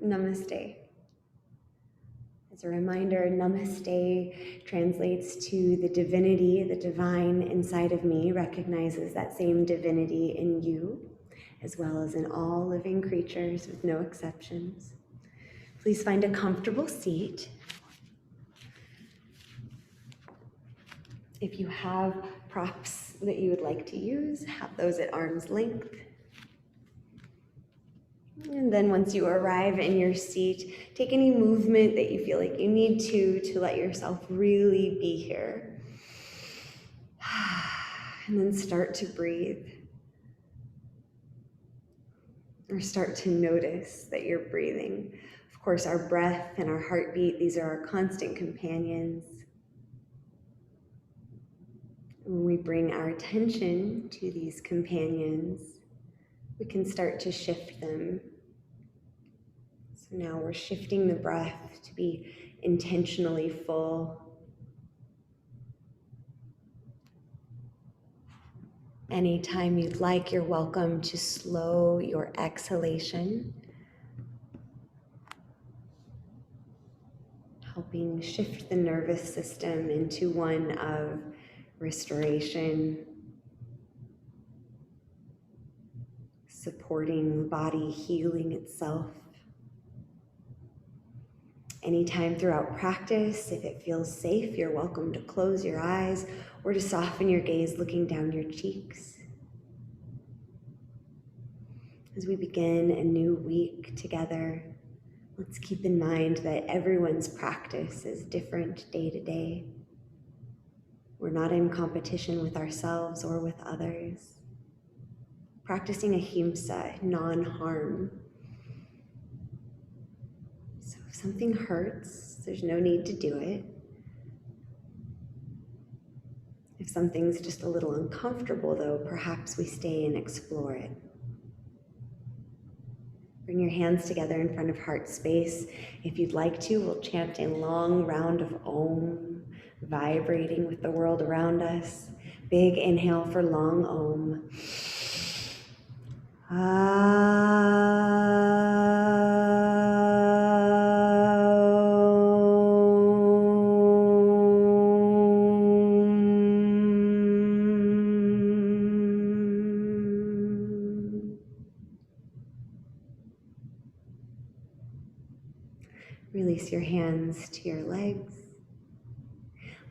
Namaste. As a reminder, Namaste translates to the divinity, the divine inside of me, recognizes that same divinity in you, as well as in all living creatures with no exceptions. Please find a comfortable seat. If you have props that you would like to use, have those at arm's length. And then once you arrive in your seat, take any movement that you feel like you need to let yourself really be here. And then start to breathe. Or start to notice that you're breathing. Of course, our breath and our heartbeat, these are our constant companions. When we bring our attention to these companions, we can start to shift them. So now we're shifting the breath to be intentionally full. Anytime you'd like, you're welcome to slow your exhalation, helping shift the nervous system into one of restoration, supporting the body healing itself. Anytime throughout practice, if it feels safe, you're welcome to close your eyes or to soften your gaze looking down your cheeks. As we begin a new week together, let's keep in mind that everyone's practice is different day to day. We're not in competition with ourselves or with others. Practicing ahimsa, non-harm. So if something hurts, there's no need to do it. If something's just a little uncomfortable though, perhaps we stay and explore it. Bring your hands together in front of heart space. If you'd like to, we'll chant a long round of Om, vibrating with the world around us. Big inhale for long Om. Release your hands to your legs.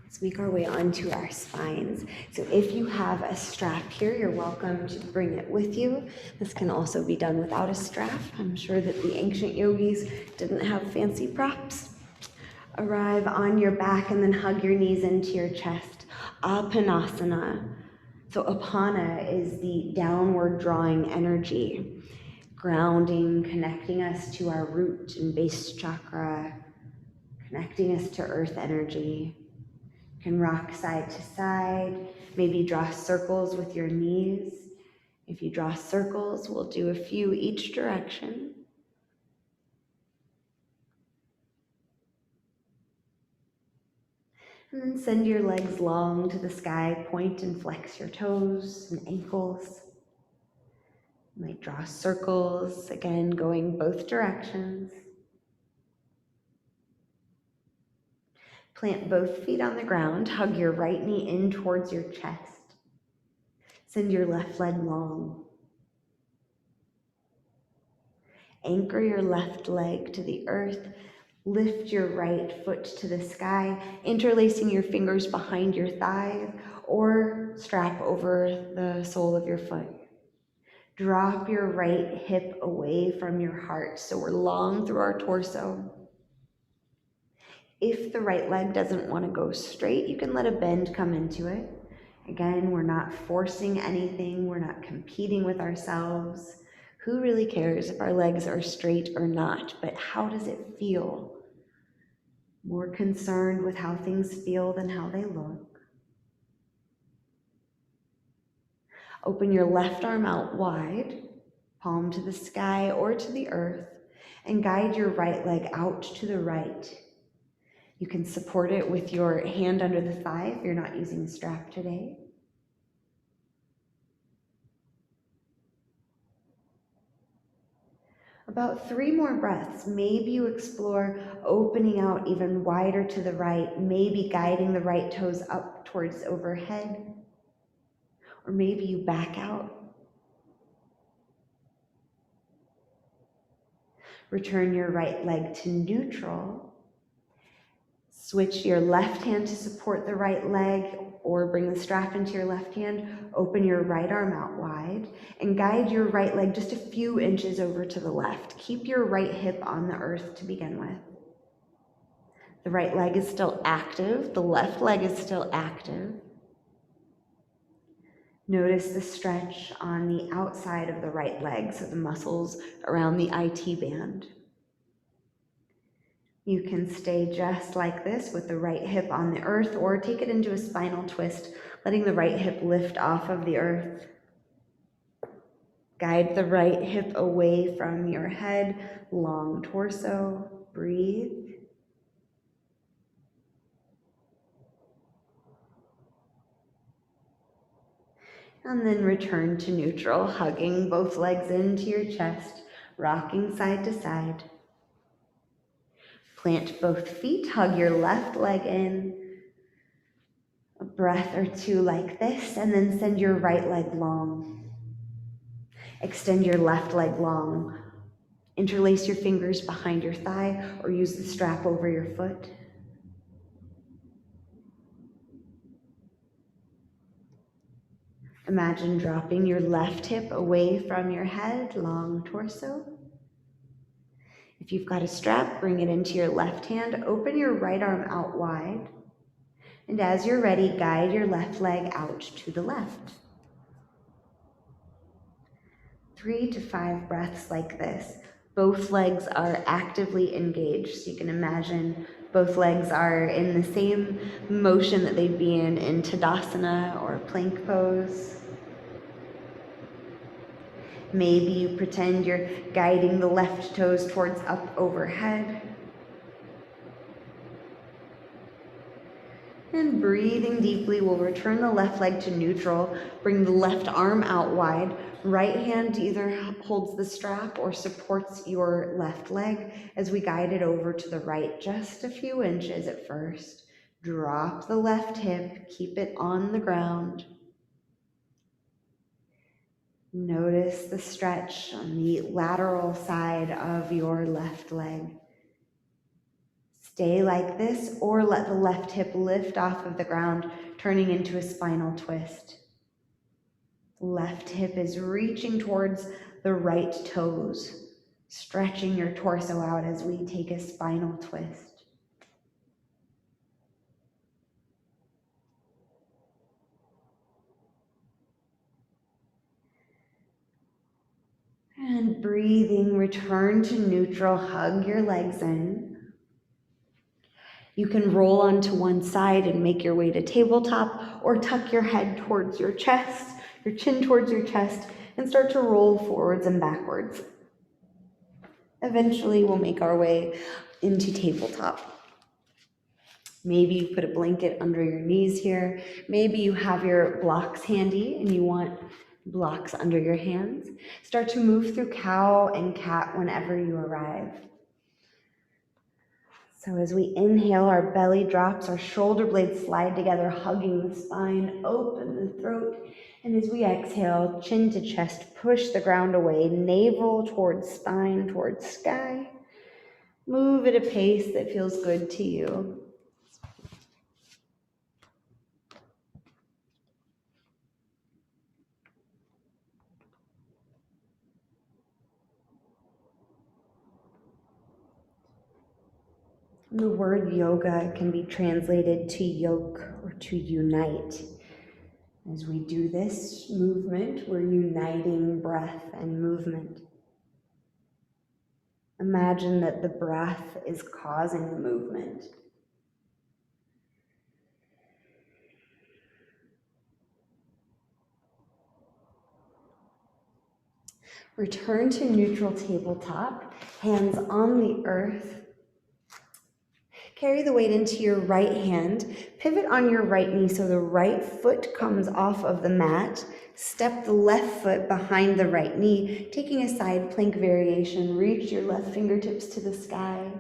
Let's make our way onto our spines. So if you have a strap here, you're welcome to bring it with you. This can also be done without a strap. I'm sure that the ancient yogis didn't have fancy props. Arrive on your back and then hug your knees into your chest. Apanasana. So apana is the downward drawing energy. Grounding, connecting us to our root and base chakra, connecting us to earth energy. You can rock side to side, maybe draw circles with your knees. If you draw circles, we'll do a few each direction. And then send your legs long to the sky, point and flex your toes and ankles. You might draw circles, again, going both directions. Plant both feet on the ground, hug your right knee in towards your chest. Send your left leg long. Anchor your left leg to the earth. Lift your right foot to the sky, interlacing your fingers behind your thighs or strap over the sole of your foot. Drop your right hip away from your heart so we're long through our torso. If the right leg doesn't want to go straight, you can let a bend come into it. Again, we're not forcing anything. We're not competing with ourselves. Who really cares if our legs are straight or not? But how does it feel? More concerned with how things feel than how they look. Open your left arm out wide, palm to the sky or to the earth, and guide your right leg out to the right. You can support it with your hand under the thigh if you're not using a strap today. About 3 more breaths. Maybe you explore opening out even wider to the right, maybe guiding the right toes up towards overhead, or maybe you back out. Return your right leg to neutral. Switch your left hand to support the right leg or bring the strap into your left hand. Open your right arm out wide and guide your right leg just a few inches over to the left. Keep your right hip on the earth to begin with. The right leg is still active. The left leg is still active. Notice the stretch on the outside of the right leg, so the muscles around the IT band. You can stay just like this with the right hip on the earth or take it into a spinal twist, letting the right hip lift off of the earth. Guide the right hip away from your head, long torso, breathe. And then return to neutral, hugging both legs into your chest, rocking side to side. Plant both feet, hug your left leg in, a breath or two like this, and then send your right leg long. Extend your left leg long. Interlace your fingers behind your thigh or use the strap over your foot. Imagine dropping your left hip away from your head, long torso. If you've got a strap, bring it into your left hand. Open your right arm out wide. And as you're ready, guide your left leg out to the left. 3 to 5 breaths like this. Both legs are actively engaged. So you can imagine both legs are in the same motion that they'd be in Tadasana or plank pose. Maybe you pretend you're guiding the left toes towards up overhead. And breathing deeply, we'll return the left leg to neutral. Bring the left arm out wide. Right hand either holds the strap or supports your left leg as we guide it over to the right, just a few inches at first. Drop the left hip, keep it on the ground. Notice the stretch on the lateral side of your left leg. Stay like this or let the left hip lift off of the ground, turning into a spinal twist. Left hip is reaching towards the right toes, stretching your torso out as we take a spinal twist. And breathing, return to neutral, hug your legs in. You can roll onto one side and make your way to tabletop, or tuck your head towards your chest, your chin towards your chest, and start to roll forwards and backwards. Eventually, we'll make our way into tabletop. Maybe you put a blanket under your knees here. Maybe you have your blocks handy and you want blocks under your hands. Start to move through cow and cat whenever you arrive. So as we inhale, our belly drops, our shoulder blades slide together, hugging the spine, open the throat. And as we exhale, chin to chest, push the ground away, navel towards spine, towards sky. Move at a pace that feels good to you. The word yoga can be translated to yoke or to unite. As we do this movement, we're uniting breath and movement. Imagine that the breath is causing the movement. Return to neutral tabletop, hands on the earth. Carry the weight into your right hand. Pivot on your right knee so the right foot comes off of the mat. Step the left foot behind the right knee, taking a side plank variation. Reach your left fingertips to the sky.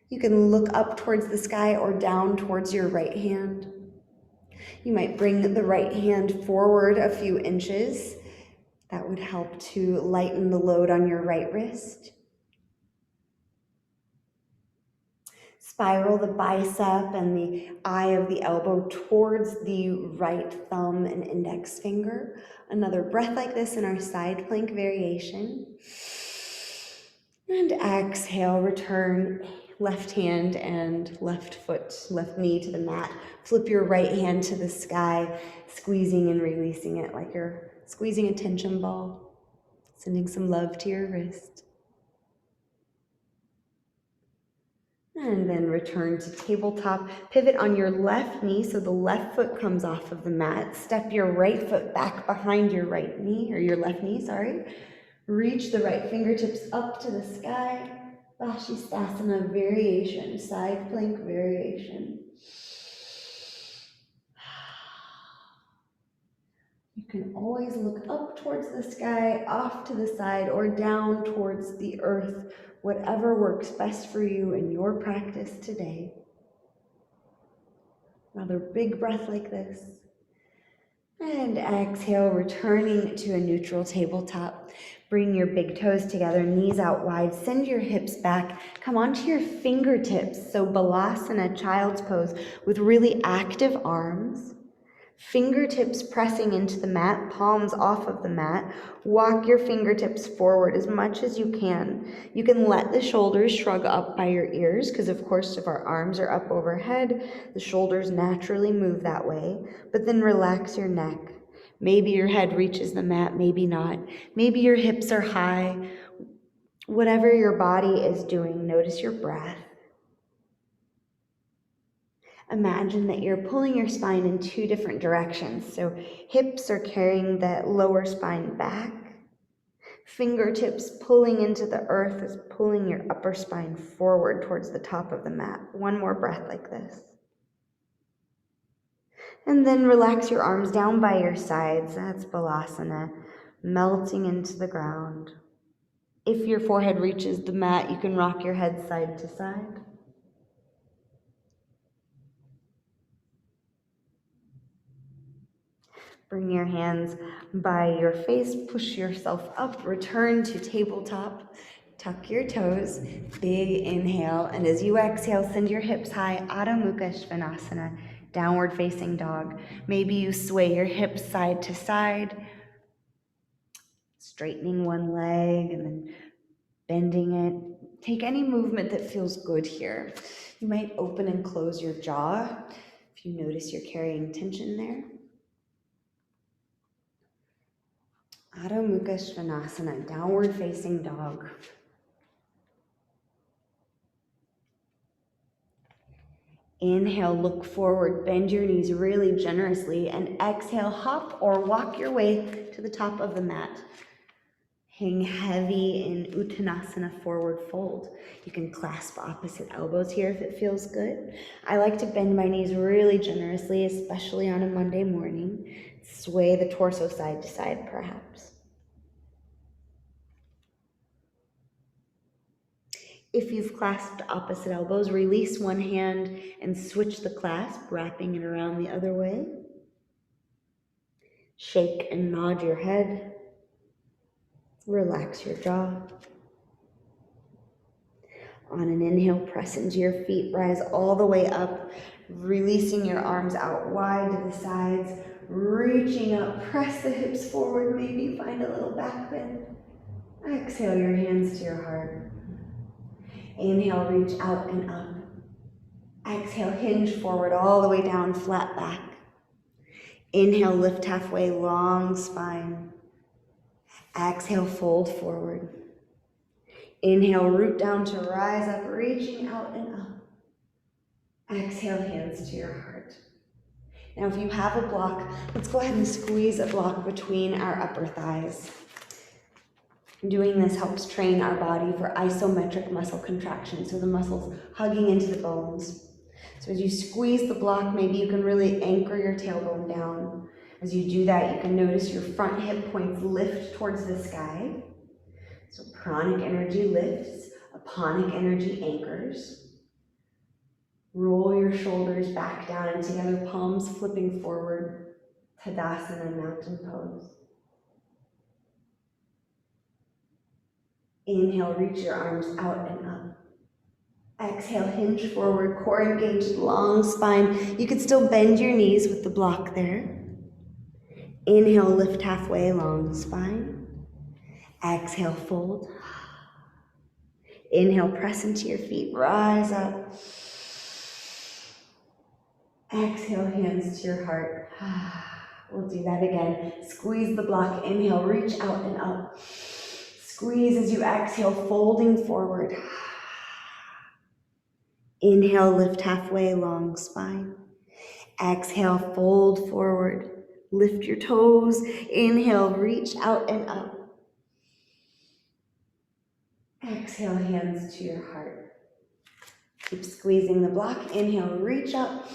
You can look up towards the sky or down towards your right hand. You might bring the right hand forward a few inches. That would help to lighten the load on your right wrist. Spiral the bicep and the eye of the elbow towards the right thumb and index finger. Another breath like this in our side plank variation. And exhale, return left hand and left foot, left knee to the mat. Flip your right hand to the sky, squeezing and releasing it like you're squeezing a tension ball, sending some love to your wrist. And then return to tabletop. Pivot on your left knee so the left foot comes off of the mat. Step your right foot back behind your right knee, or your left knee, sorry. Reach the right fingertips up to the sky. Vashisthasana variation, side plank variation. You can always look up towards the sky, off to the side, or down towards the earth, whatever works best for you in your practice today. Another big breath like this. And exhale, returning to a neutral tabletop. Bring your big toes together, knees out wide. Send your hips back. Come onto your fingertips. So Balasana, child's pose, with really active arms. Fingertips pressing into the mat, palms off of the mat. Walk your fingertips forward as much as you can. You can let the shoulders shrug up by your ears, because of course if our arms are up overhead, the shoulders naturally move that way. But then relax your neck. Maybe your head reaches the mat, maybe not. Maybe your hips are high. Whatever your body is doing, notice your breath. Imagine that you're pulling your spine in two different directions. So hips are carrying that lower spine back. Fingertips pulling into the earth is pulling your upper spine forward towards the top of the mat. One more breath like this. And then relax your arms down by your sides. That's Balasana, melting into the ground. If your forehead reaches the mat, you can rock your head side to side. Bring your hands by your face, push yourself up, return to tabletop, tuck your toes, big inhale, and as you exhale, send your hips high, Adho Mukha Svanasana, downward facing dog. Maybe you sway your hips side to side, straightening one leg and then bending it. Take any movement that feels good here. You might open and close your jaw if you notice you're carrying tension there. Adho Mukha Svanasana, downward facing dog. Inhale, look forward, bend your knees really generously, and exhale, hop or walk your way to the top of the mat. Hang heavy in Uttanasana, forward fold. You can clasp opposite elbows here if it feels good. I like to bend my knees really generously, especially on a Monday morning. Sway the torso side to side, perhaps. If you've clasped opposite elbows, release one hand and switch the clasp, wrapping it around the other way. Shake and nod your head. Relax your jaw. On an inhale, press into your feet, rise all the way up, releasing your arms out wide to the sides, reaching up, press the hips forward, maybe find a little back bend. Exhale your hands to your heart. Inhale, reach out and up. Exhale, hinge forward all the way down, flat back. Inhale, lift halfway, long spine. Exhale, fold forward. Inhale, root down to rise up, reaching out and up. Exhale, hands to your heart. Now, if you have a block, let's go ahead and squeeze a block between our upper thighs. Doing this helps train our body for isometric muscle contraction, so the muscles hugging into the bones. So as you squeeze the block, maybe you can really anchor your tailbone down. As you do that, you can notice your front hip points lift towards the sky. So pranic energy lifts, aponic energy anchors. Roll your shoulders back down and together, palms flipping forward, Tadasana, mountain pose. Inhale, reach your arms out and up. Exhale, hinge forward, core engaged, long spine. You could still bend your knees with the block there. Inhale, lift halfway, long spine. Exhale, fold. Inhale, press into your feet, rise up. Exhale, hands to your heart. We'll do that again. Squeeze the block, inhale, reach out and up. Squeeze as you exhale, folding forward. Inhale, lift halfway, long spine. Exhale, fold forward. Lift your toes. Inhale, reach out and up. Exhale, hands to your heart. Keep squeezing the block. Inhale, reach up.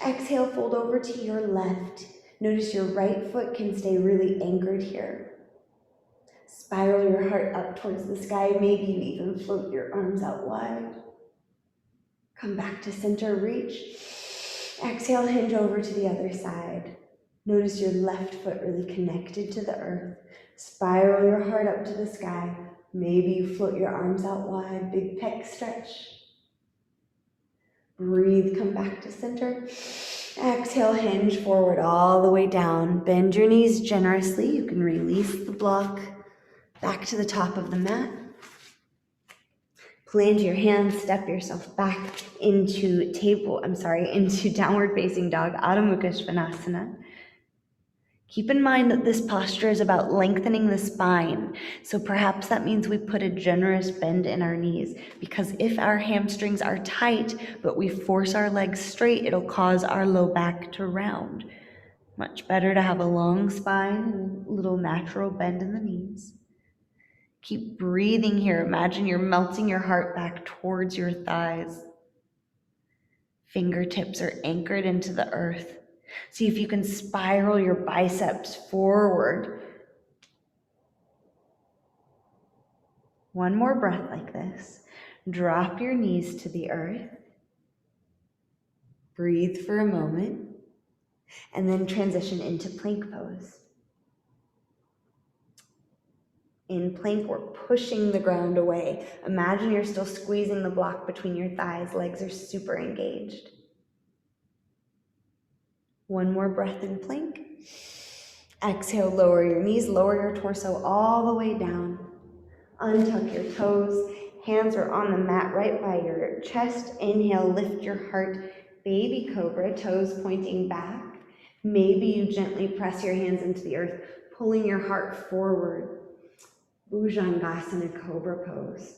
Exhale, fold over to your left. Notice your right foot can stay really anchored here. Spiral your heart up towards the sky. Maybe you even float your arms out wide. Come back to center, reach. Exhale, hinge over to the other side. Notice your left foot really connected to the earth. Spiral your heart up to the sky. Maybe you float your arms out wide, big pec stretch. Breathe, come back to center. Exhale, hinge forward all the way down. Bend your knees generously. You can release the block back to the top of the mat. Plant your hands, step yourself back into downward facing dog, Adho Mukha Svanasana. Keep in mind that this posture is about lengthening the spine, so perhaps that means we put a generous bend in our knees, because if our hamstrings are tight, but we force our legs straight, it'll cause our low back to round. Much better to have a long spine and a little natural bend in the knees. Keep breathing here. Imagine you're melting your heart back towards your thighs. Fingertips are anchored into the earth. See if you can spiral your biceps forward. One more breath like this. Drop your knees to the earth. Breathe for a moment, and then transition into plank pose. In plank, we're pushing the ground away. Imagine you're still squeezing the block between your thighs. Legs are super engaged. One more breath in plank. Exhale, lower your knees, lower your torso all the way down. Untuck your toes. Hands are on the mat right by your chest. Inhale, lift your heart. Baby cobra, toes pointing back. Maybe you gently press your hands into the earth, pulling your heart forward. Bhujangasana, cobra pose.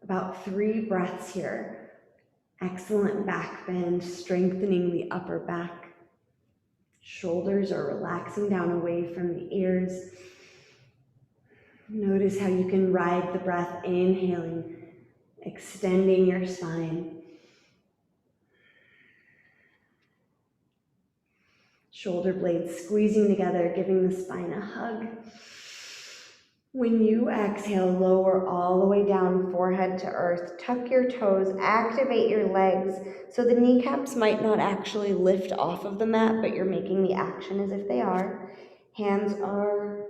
About 3 breaths here. Excellent back bend, strengthening the upper back. Shoulders are relaxing down away from the ears. Notice how you can ride the breath, inhaling, extending your spine. Shoulder blades squeezing together, giving the spine a hug. When you exhale, lower all the way down, forehead to earth. Tuck your toes, activate your legs. So the kneecaps might not actually lift off of the mat, but you're making the action as if they are. Hands are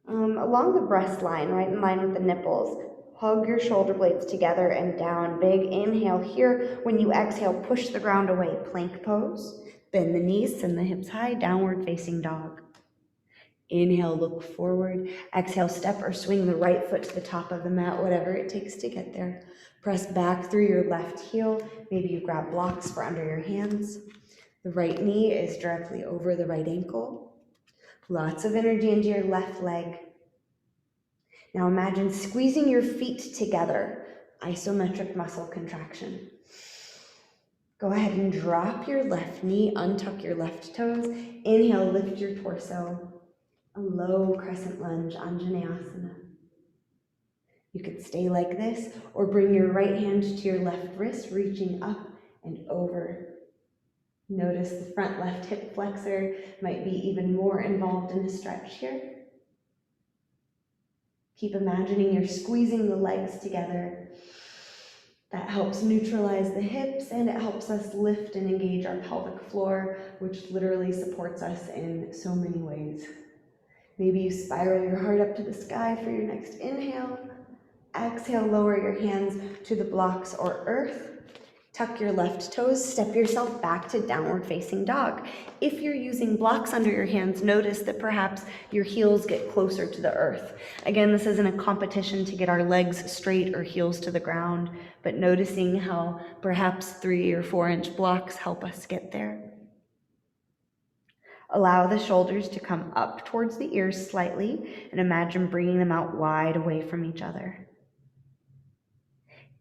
along the breast line, right in line with the nipples. Hug your shoulder blades together and down. Big inhale here. When you exhale, push the ground away. Plank pose. Bend the knees, send the hips high, downward facing dog. Inhale, look forward. Exhale, step or swing the right foot to the top of the mat, whatever it takes to get there. Press back through your left heel. Maybe you grab blocks for under your hands. The right knee is directly over the right ankle. Lots of energy into your left leg. Now imagine squeezing your feet together. Isometric muscle contraction. Go ahead and drop your left knee, untuck your left toes. Inhale, lift your torso. A low crescent lunge, Anjaneyasana. You could stay like this or bring your right hand to your left wrist, reaching up and over. Notice the front left hip flexor might be even more involved in the stretch here. Keep imagining you're squeezing the legs together. That helps neutralize the hips and it helps us lift and engage our pelvic floor, which literally supports us in so many ways. Maybe you spiral your heart up to the sky for your next inhale. Exhale, lower your hands to the blocks or earth. Tuck your left toes, step yourself back to downward facing dog. If you're using blocks under your hands, notice that perhaps your heels get closer to the earth. Again, this isn't a competition to get our legs straight or heels to the ground, but noticing how perhaps 3 or 4 inch blocks help us get there. Allow the shoulders to come up towards the ears slightly and imagine bringing them out wide away from each other.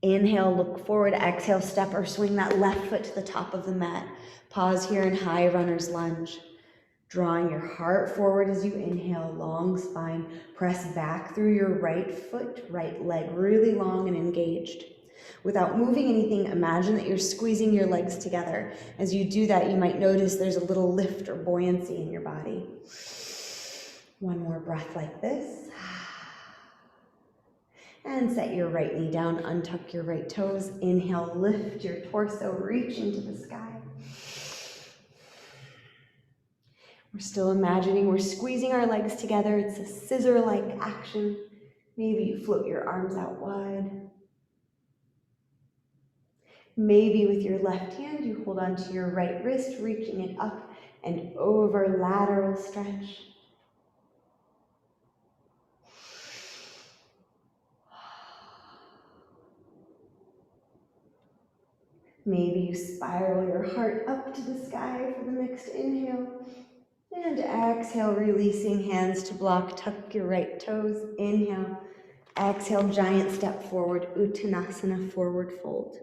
Inhale, look forward. Exhale, step or swing that left foot to the top of the mat. Pause here in high runner's lunge. Drawing your heart forward as you inhale, long spine. Press back through your right foot, right leg, really long and engaged. Without moving anything, imagine that you're squeezing your legs together. As you do that, you might notice there's a little lift or buoyancy in your body. One more breath like this. And set your right knee down, untuck your right toes. Inhale, lift your torso, reach into the sky. We're still imagining we're squeezing our legs together. It's a scissor-like action. Maybe you float your arms out wide. Maybe with your left hand, you hold onto your right wrist, reaching it up and over, lateral stretch. Maybe you spiral your heart up to the sky for the next inhale. And exhale, releasing hands to block. Tuck your right toes. Inhale. Exhale, giant step forward. Uttanasana, forward fold.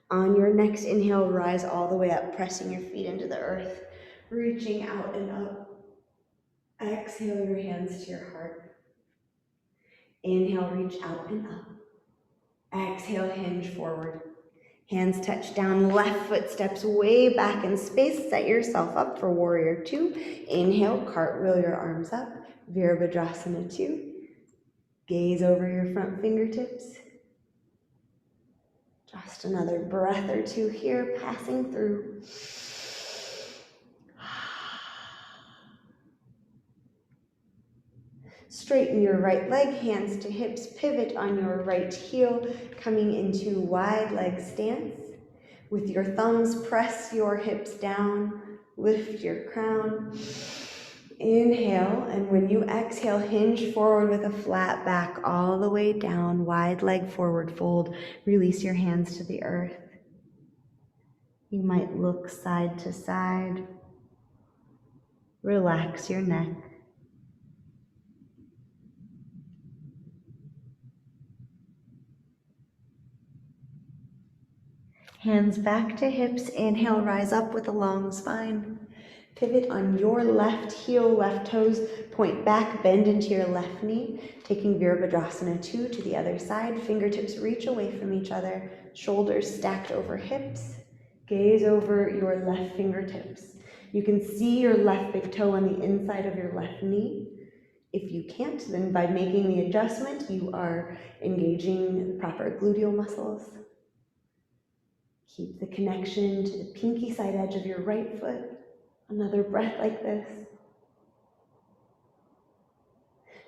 On your next inhale, rise all the way up, pressing your feet into the earth, reaching out and up. Exhale your hands to your heart. Inhale, reach out and up. Exhale, hinge forward. Hands touch down, left foot steps way back in space. Set yourself up for warrior 2. Inhale, cartwheel your arms up. Virabhadrasana 2. Gaze over your front fingertips. Just another breath or two here, passing through. Straighten your right leg, hands to hips, pivot on your right heel, coming into wide leg stance. With your thumbs, press your hips down, lift your crown. Inhale, and when you exhale, hinge forward with a flat back all the way down, wide leg forward fold. Release your hands to the earth. You might look side to side. Relax your neck. Hands back to hips. Inhale, rise up with a long spine. Pivot on your left heel, left toes, point back, bend into your left knee, taking Virabhadrasana 2 to the other side. Fingertips reach away from each other, shoulders stacked over hips. Gaze over your left fingertips. You can see your left big toe on the inside of your left knee. If you can't, then by making the adjustment, you are engaging the proper gluteal muscles. Keep the connection to the pinky side edge of your right foot. Another breath like this.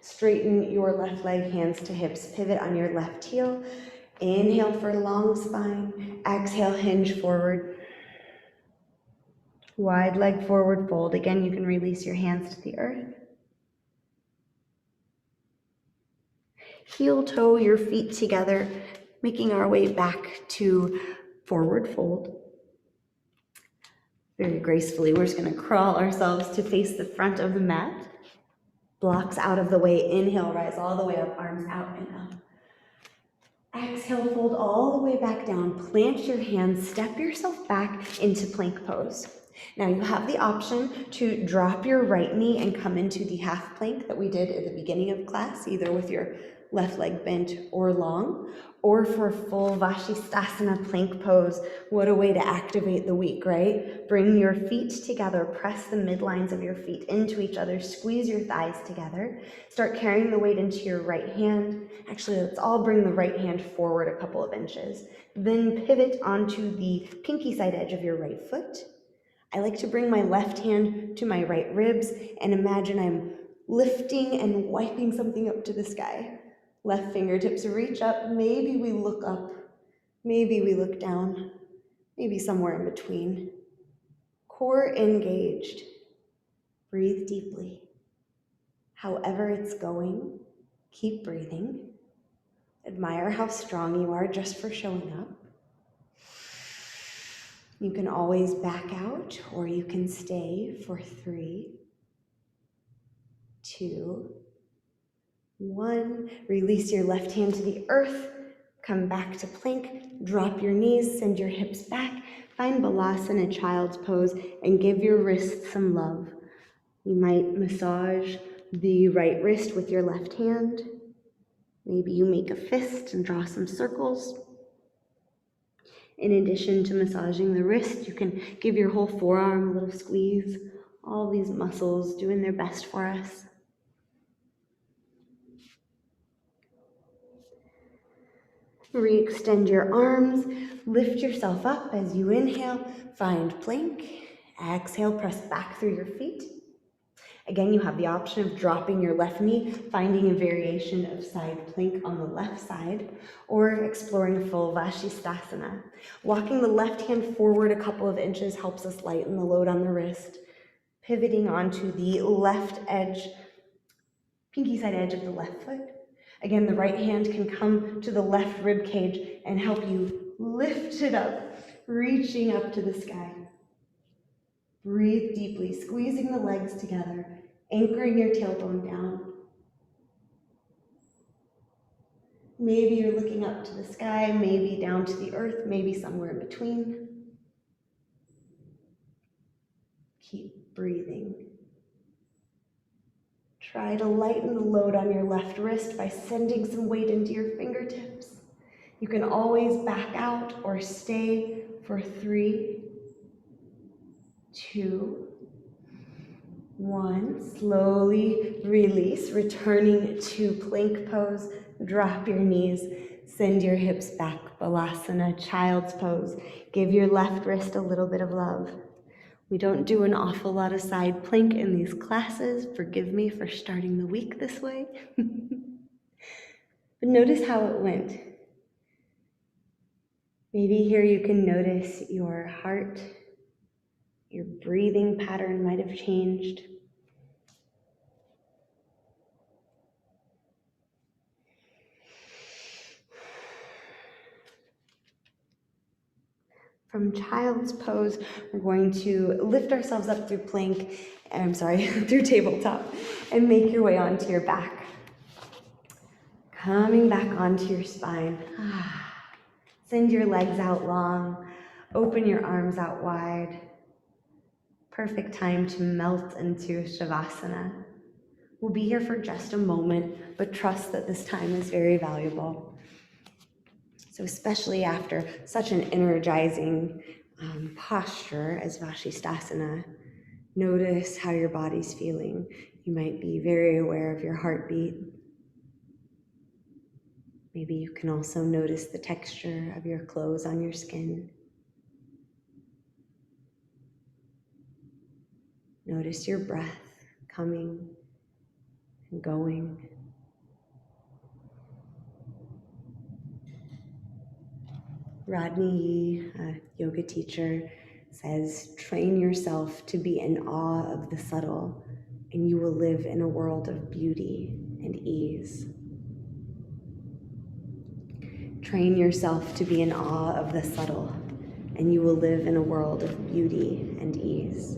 Straighten your left leg, hands to hips, pivot on your left heel. Inhale for long spine. Exhale, hinge forward. Wide leg forward fold. Again, you can release your hands to the earth. Heel toe your feet together, making our way back to forward fold. Very gracefully, we're just going to crawl ourselves to face the front of the mat. Blocks out of the way. Inhale, rise all the way up, arms out and up. Exhale, fold all the way back down. Plant your hands, step yourself back into plank pose. Now you have the option to drop your right knee and come into the half plank that we did at the beginning of class, either with your left leg bent or long, or for full Vashisthasana plank pose. What a way to activate the week, right? Bring your feet together, press the midlines of your feet into each other, squeeze your thighs together, start carrying the weight into your right hand. Actually, let's all bring the right hand forward a couple of inches. Then pivot onto the pinky side edge of your right foot. I like to bring my left hand to my right ribs and imagine I'm lifting and wiping something up to the sky. Left fingertips reach up, maybe we look up, maybe we look down, maybe somewhere in between. Core engaged. Breathe deeply. However it's going, keep breathing. Admire how strong you are just for showing up. You can always back out, or you can stay for 3, 2, 1. Release your left hand to the earth. Come back to plank. Drop your knees, send your hips back. Find Balasana, child's pose, and give your wrists some love. You might massage the right wrist with your left hand. Maybe you make a fist and draw some circles. In addition to massaging the wrist, you can give your whole forearm a little squeeze. All these muscles doing their best for us. Re-extend your arms, lift yourself up as you inhale, find plank. Exhale, press back through your feet. Again, you have the option of dropping your left knee, finding a variation of side plank on the left side, or exploring full Vashisthasana. Walking the left hand forward a couple of inches helps us lighten the load on the wrist. Pivoting onto the left edge, pinky side edge of the left foot. Again, the right hand can come to the left rib cage and help you lift it up, reaching up to the sky. Breathe deeply, squeezing the legs together, anchoring your tailbone down. Maybe you're looking up to the sky, maybe down to the earth, maybe somewhere in between. Keep breathing. Try to lighten the load on your left wrist by sending some weight into your fingertips. You can always back out or stay for 3, 2, 1. Slowly release, returning to plank pose. Drop your knees, send your hips back. Balasana, child's pose. Give your left wrist a little bit of love. We don't do an awful lot of side plank in these classes. Forgive me for starting the week this way. But notice how it went. Maybe here you can notice your heart, your breathing pattern might have changed. From child's pose, we're going to lift ourselves up through through tabletop, and make your way onto your back. Coming back onto your spine. Send your legs out long, open your arms out wide. Perfect time to melt into Shavasana. We'll be here for just a moment, but trust that this time is very valuable. So especially after such an energizing posture as Vashisthasana, notice how your body's feeling. You might be very aware of your heartbeat. Maybe you can also notice the texture of your clothes on your skin. Notice your breath coming and going. Rodney, a yoga teacher, says, train yourself to be in awe of the subtle, and you will live in a world of beauty and ease. Train yourself to be in awe of the subtle, and you will live in a world of beauty and ease.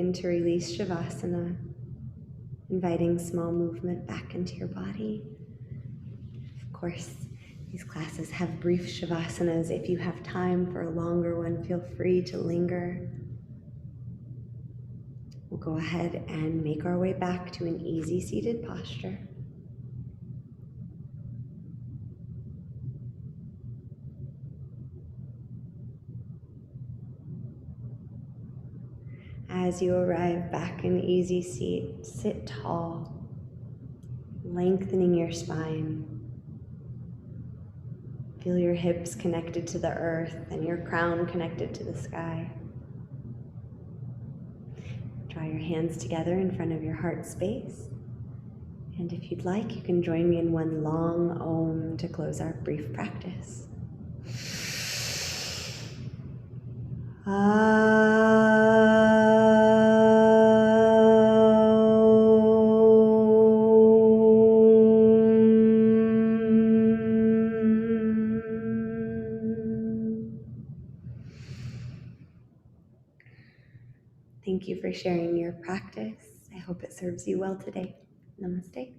begin to release Shavasana, inviting small movement back into your body. Of course, these classes have brief Shavasanas. If you have time for a longer one, feel free to linger. We'll go ahead and make our way back to an easy seated posture. As you arrive back in easy seat, sit tall, lengthening your spine. Feel your hips connected to the earth and your crown connected to the sky. Draw your hands together in front of your heart space. And if you'd like, you can join me in one long Om to close our brief practice. Thank you for sharing your practice. I hope it serves you well today. Namaste.